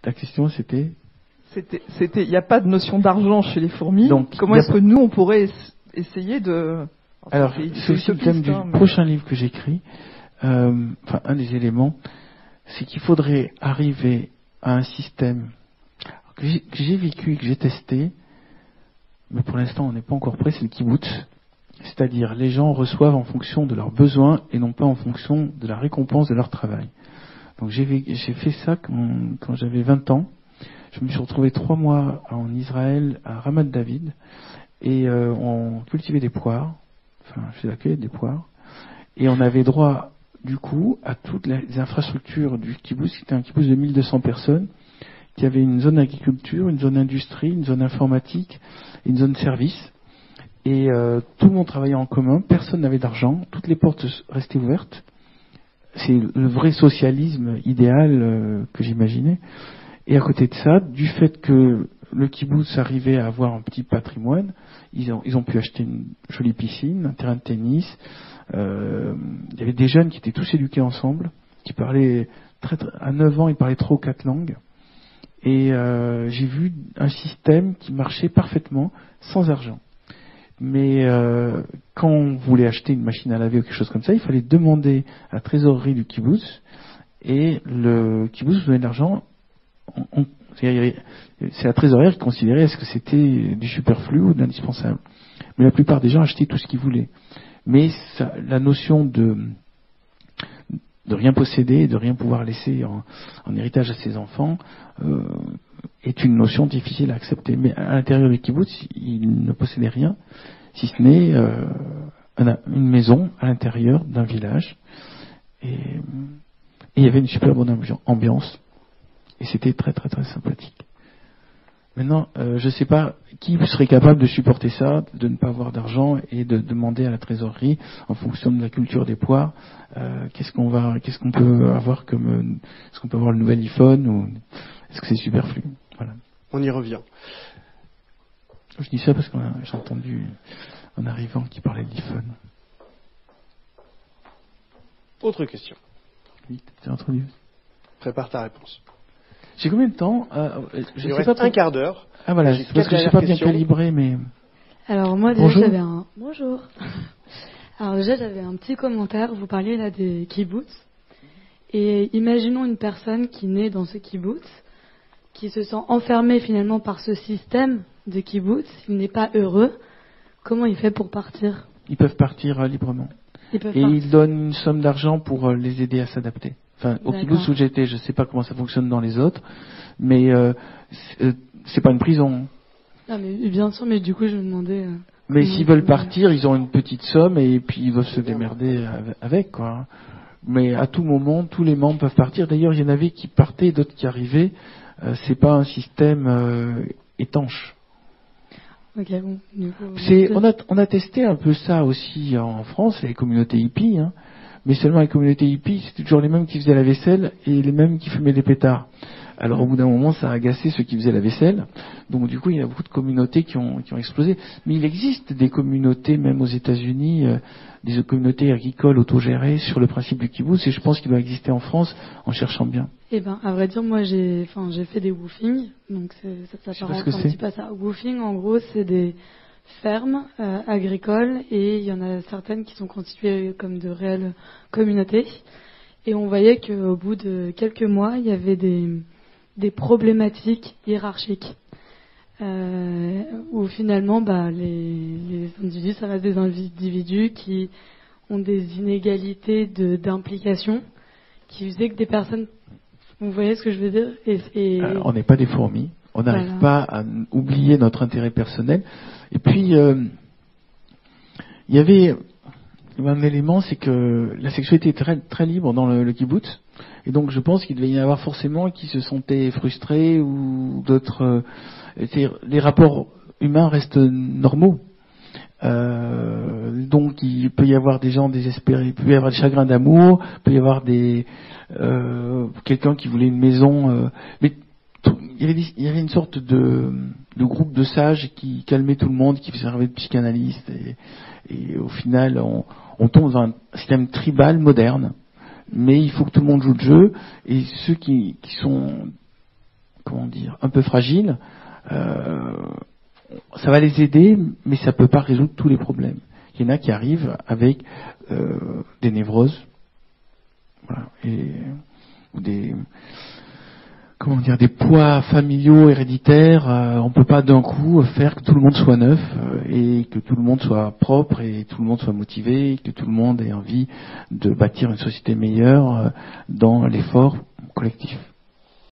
Ta question, c'était il n'y a pas de notion d'argent chez les fourmis. Donc, comment est-ce que nous, on pourrait essayer de... Alors, c'est aussi le thème du prochain livre que j'écris. Enfin, un des éléments, c'est qu'il faudrait arriver à un système que j'ai vécu et que j'ai testé, mais pour l'instant, on n'est pas encore prêt, c'est le kibbutz. C'est-à-dire, les gens reçoivent en fonction de leurs besoins et non pas en fonction de la récompense de leur travail. Donc, j'ai fait ça quand j'avais 20 ans. Je me suis retrouvé 3 mois en Israël, à Ramat David, et on cultivait des poires. Enfin, je faisais la cueillette des poires. Et on avait droit, du coup, à toutes les infrastructures du kibbutz. C'était un kibbutz de 1200 personnes, qui avait une zone agriculture, une zone industrie, une zone informatique, une zone service. Et tout le monde travaillait en commun, personne n'avait d'argent, toutes les portes restaient ouvertes. C'est le vrai socialisme idéal que j'imaginais. Et à côté de ça, du fait que le kibbutz arrivait à avoir un petit patrimoine, ils ont pu acheter une jolie piscine, un terrain de tennis. Il y avait des jeunes qui étaient tous éduqués ensemble, qui parlaient à 9 ans, ils parlaient 3 ou 4 langues. Et j'ai vu un système qui marchait parfaitement, sans argent. Mais quand on voulait acheter une machine à laver ou quelque chose comme ça, il fallait demander à la trésorerie du kibbutz, et le kibbutz donnait de l'argent. C'est la trésorière qui considérait est-ce que c'était du superflu ou de l'indispensable. Mais la plupart des gens achetaient tout ce qu'ils voulaient. Mais la notion de rien posséder et de rien pouvoir laisser en héritage à ses enfants est une notion difficile à accepter. Mais à l'intérieur du kibbutz, il ne possédait rien, si ce n'est une maison à l'intérieur d'un village. Et il y avait une super bonne ambiance. Et c'était très très très sympathique. Maintenant, je ne sais pas qui serait capable de supporter ça, de ne pas avoir d'argent et de demander à la trésorerie, en fonction de la culture des poires, qu'est-ce qu'on peut avoir comme, est-ce qu'on peut avoir le nouvel iPhone ou est-ce que c'est superflu? Voilà. On y revient. Je dis ça parce que j'ai entendu en arrivant qui parlait de l'iPhone. Autre question. Oui, t'as entendu. Prépare ta réponse. J'ai combien de temps? Il reste un quart d'heure. Ah voilà, c'est parce que je ne sais pas bien calibré, mais... Alors moi déjà j'avais un... Bonjour. Alors déjà j'avais un petit commentaire. Vous parliez là des kibbutz. Et imaginons une personne qui naît dans ce kibbutz, qui se sent enfermé finalement par ce système de kibbutz. Il n'est pas heureux. Comment il fait pour partir? Ils peuvent partir librement. Ils donnent une somme d'argent pour les aider à s'adapter. Enfin, au kibbutz où j'étais, je ne sais pas comment ça fonctionne dans les autres, mais c'est pas une prison. Ah mais bien sûr, mais du coup je me demandais. Mais s'ils veulent partir, ils ont une petite somme et puis ils doivent se démerder avec, quoi. Mais à tout moment, tous les membres peuvent partir. D'ailleurs, il y en avait qui partaient, d'autres qui arrivaient. C'est pas un système étanche. Okay, bon, du coup, on a testé un peu ça aussi en France, les communautés hippies, hein. Mais seulement les communautés hippies, c'était toujours les mêmes qui faisaient la vaisselle et les mêmes qui fumaient des pétards. Alors au bout d'un moment, ça a agacé ceux qui faisaient la vaisselle. Donc du coup, il y a beaucoup de communautés qui ont explosé. Mais il existe des communautés, même aux États-Unis, des communautés agricoles autogérées sur le principe du kibbutz. Et je pense qu'il doit exister en France en cherchant bien. Eh ben, à vrai dire, moi, j'ai fait des woofing. Donc ça s'apparente un petit peu à ça. Woofing, en gros, c'est des fermes agricoles et il y en a certaines qui sont constituées comme de réelles communautés. Et on voyait qu'au bout de quelques mois, il y avait des problématiques hiérarchiques où finalement les individus, ça reste des individus qui ont des inégalités d'implication qui faisaient que des personnes, vous voyez ce que je veux dire, on n'est pas des fourmis, on n'arrive pas à oublier notre intérêt personnel. Et puis il y avait un élément, c'est que la sexualité est très, très libre dans le kibbutz. Et donc je pense qu'il devait y en avoir forcément qui se sentaient frustrés ou d'autres. Les rapports humains restent normaux. Donc il peut y avoir des gens désespérés, il peut y avoir des chagrins d'amour, il peut y avoir quelqu'un qui voulait une maison. Mais il y avait une sorte de groupe de sages qui calmait tout le monde, qui servait de psychanalyste. Et au final, on tombe dans un système tribal moderne. Mais il faut que tout le monde joue le jeu, et ceux qui sont dire, un peu fragiles, ça va les aider, mais ça peut pas résoudre tous les problèmes. Il y en a qui arrivent avec des névroses, voilà, ou des poids familiaux héréditaires. On peut pas d'un coup faire que tout le monde soit neuf et que tout le monde soit propre et tout le monde soit motivé, et que tout le monde ait envie de bâtir une société meilleure dans l'effort collectif.